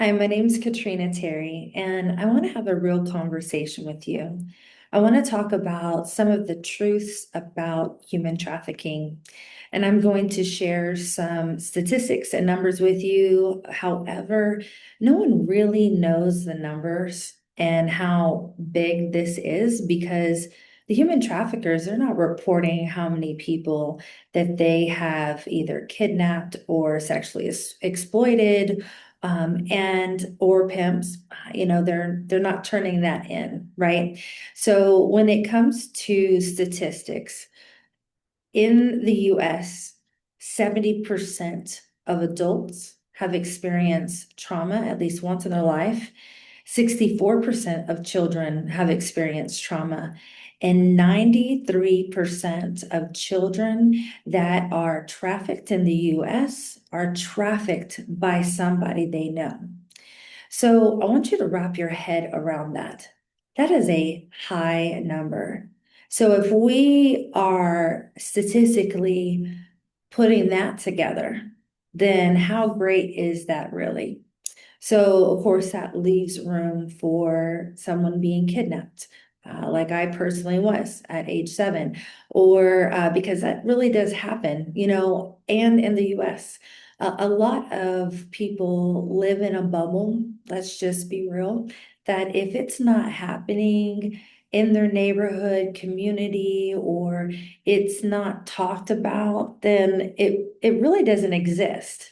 Hi, my name's Katrina Terry, and I want to have a real conversation with you. I want to talk about some of the truths about human trafficking, and I'm going to share some statistics and numbers with you. However, no one really knows the numbers and how big this is because the human traffickers, they're not reporting how many people that they have either kidnapped or sexually exploited and or pimps, they're not turning that in, right? So when it comes to statistics in the US, 70% of adults have experienced trauma at least once in their life. 64% of children have experienced trauma, and 93% of children that are trafficked in the US are trafficked by somebody they know. So I want you to wrap your head around that. That is a high number. So if we are statistically putting that together, then how great is that really? So, of course, that leaves room for someone being kidnapped, like I personally was at age 7, or because that really does happen, and in the US. A lot of people live in a bubble, let's just be real, that if it's not happening in their neighborhood, community, or it's not talked about, then it really doesn't exist,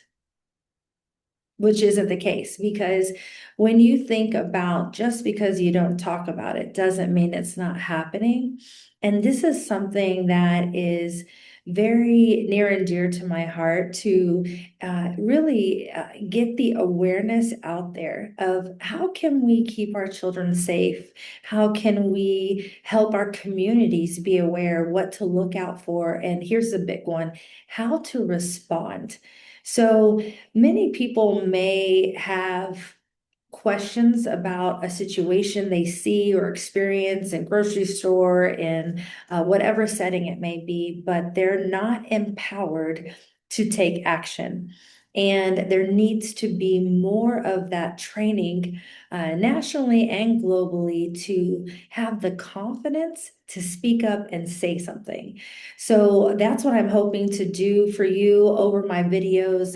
which isn't the case because when you think about just because you don't talk about it doesn't mean it's not happening. And this is something that is very near and dear to my heart to really get the awareness out there of how can we keep our children safe? How can we help our communities be aware what to look out for? And here's the big one, how to respond. So many people may have questions about a situation they see or experience in grocery store, in whatever setting it may be, but they're not empowered to take action. And there needs to be more of that training nationally and globally to have the confidence to speak up and say something. So that's what I'm hoping to do for you over my videos,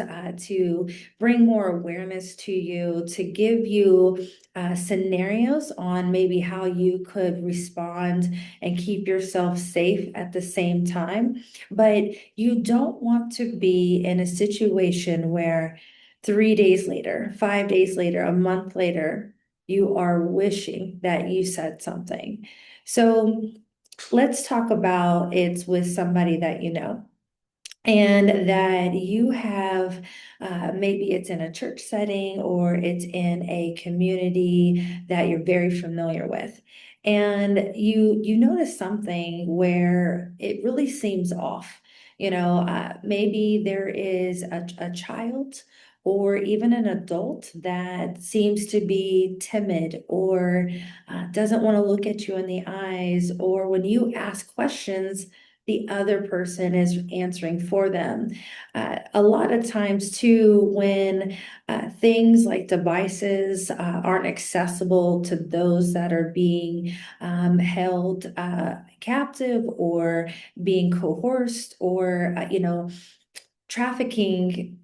to bring more awareness to you, to give you scenarios on maybe how you could respond and keep yourself safe at the same time. But you don't want to be in a situation where 3 days later, 5 days later, a month later, you are wishing that you said something. So let's talk about it's with somebody that you know and that you have, maybe it's in a church setting or it's in a community that you're very familiar with, and you notice something where it really seems off. Maybe there is a child or even an adult that seems to be timid or doesn't want to look at you in the eyes, or when you ask questions the other person is answering for them. A lot of times, too, when things like devices aren't accessible to those that are being held captive or being coerced, or, trafficking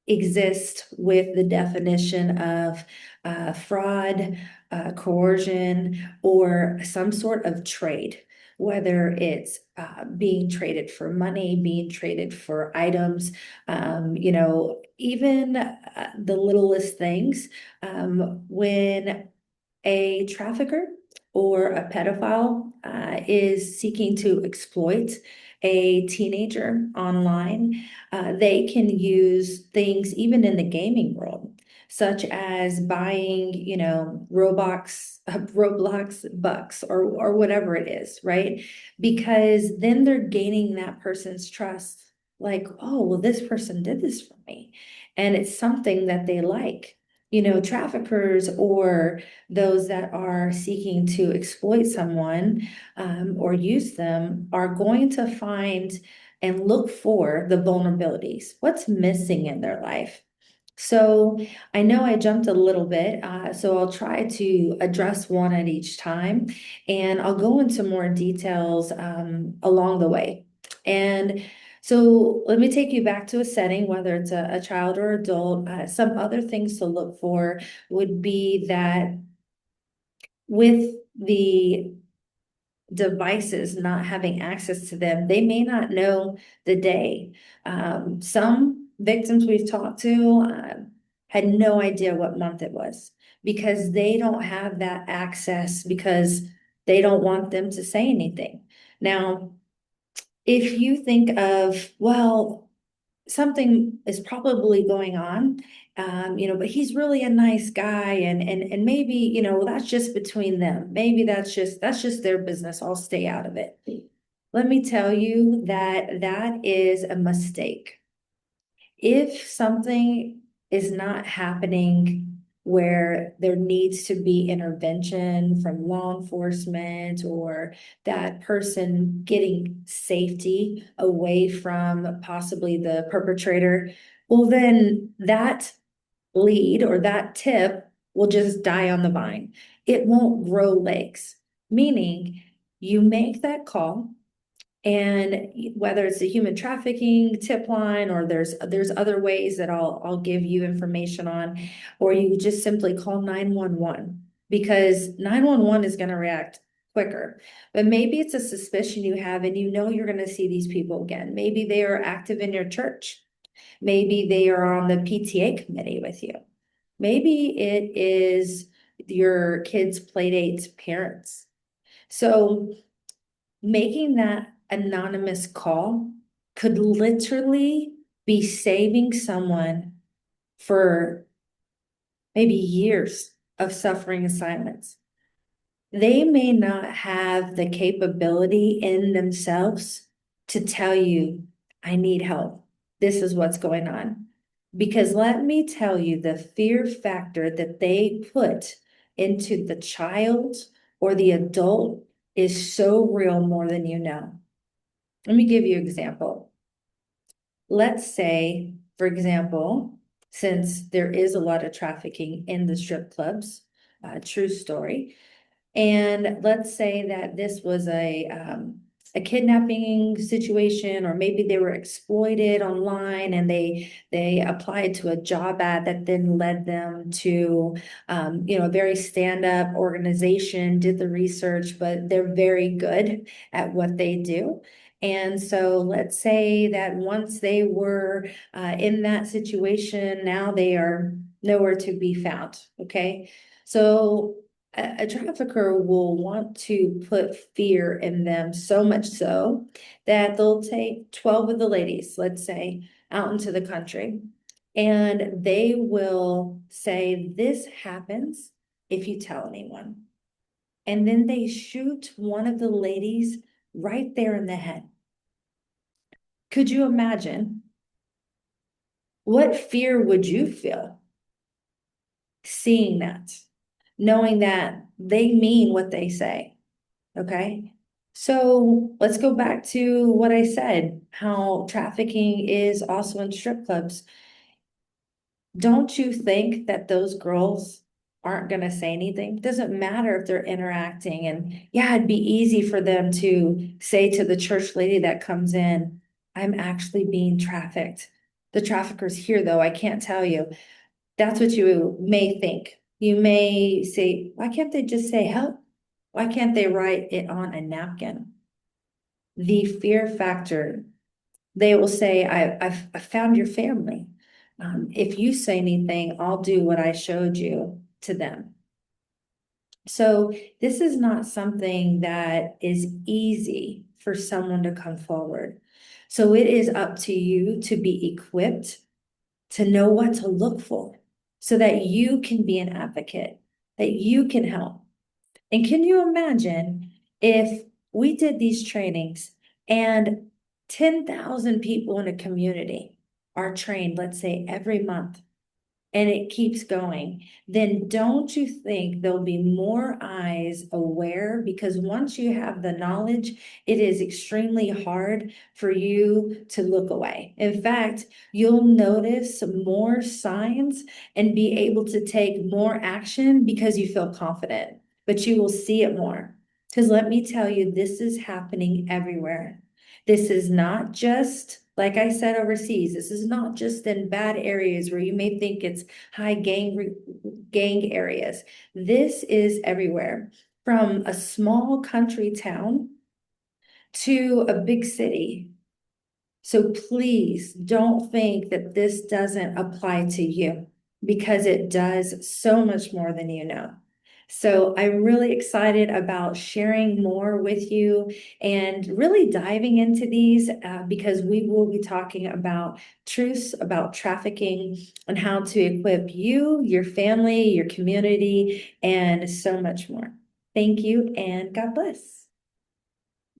exists with the definition of fraud, coercion, or some sort of trade, whether it's being traded for money, being traded for items, even the littlest things. When a trafficker or a pedophile is seeking to exploit a teenager online, they can use things even in the gaming world, such as buying, Roblox bucks or whatever it is, right? Because then they're gaining that person's trust. Like, oh, well, this person did this for me. And it's something that they like. Traffickers or those that are seeking to exploit someone or use them are going to find and look for the vulnerabilities. What's missing in their life? So I know I jumped a little bit, so I'll try to address one at each time, and I'll go into more details along the way. And so let me take you back to a setting, whether it's a child or adult. Some other things to look for would be that with the devices not having access to them, they may not know the day. Some victims we've talked to had no idea what month it was because they don't have that access because they don't want them to say anything. Now, if you think of, well, something is probably going on, but he's really a nice guy, and maybe, that's just between them. Maybe that's just their business. I'll stay out of it. Let me tell you that that is a mistake. If something is not happening where there needs to be intervention from law enforcement or that person getting safety away from possibly the perpetrator, well, then that lead or that tip will just die on the vine. It won't grow legs, meaning you make that call. And whether it's the human trafficking tip line or there's other ways that I'll give you information on, or you just simply call 911 because 911 is going to react quicker. But maybe it's a suspicion you have and you're going to see these people again. Maybe they are active in your church. Maybe they are on the PTA committee with you. Maybe it is your kids' playdate's parents. So making that anonymous call could literally be saving someone for maybe years of suffering in silence. They may not have the capability in themselves to tell you, I need help. This is what's going on. Because let me tell you, the fear factor that they put into the child or the adult is so real more than you know. Let me give you an example. Let's say, for example, since there is a lot of trafficking in the strip clubs, true story, and let's say that this was a kidnapping situation, or maybe they were exploited online and they applied to a job ad that then led them to a very stand-up organization, did the research, but they're very good at what they do. And so let's say that once they were in that situation, now they are nowhere to be found. Okay. So a trafficker will want to put fear in them so much so that they'll take 12 of the ladies, let's say, out into the country, and they will say, this happens if you tell anyone. And then they shoot one of the ladies right there in the head. Could you imagine? What fear would you feel seeing that, knowing that they mean what they say? Okay. So let's go back to what I said, how trafficking is also in strip clubs. Don't you think that those girls aren't going to say anything? Doesn't matter if they're interacting. And yeah, it'd be easy for them to say to the church lady that comes in, I'm actually being trafficked. The trafficker's here, though. I can't tell you. That's what you may think. You may say, why can't they just say help? Why can't they write it on a napkin? The fear factor, they will say, I found your family. If you say anything, I'll do what I showed you to them. So this is not something that is easy for someone to come forward. So it is up to you to be equipped to know what to look for so that you can be an advocate, that you can help. And can you imagine if we did these trainings and 10,000 people in a community are trained, let's say every month? and it keeps going, then don't you think there'll be more eyes aware? Because once you have the knowledge, it is extremely hard for you to look away. In fact, you'll notice more signs and be able to take more action because you feel confident, but you will see it more. Because let me tell you, this is happening everywhere. This is not just, like I said, overseas. This is not just in bad areas where you may think it's high gang areas. This is everywhere, from a small country town to a big city. So please don't think that this doesn't apply to you, because it does so much more than you know. So I'm really excited about sharing more with you and really diving into these because we will be talking about truths about trafficking and how to equip you, your family, your community, and so much more. Thank you and God bless.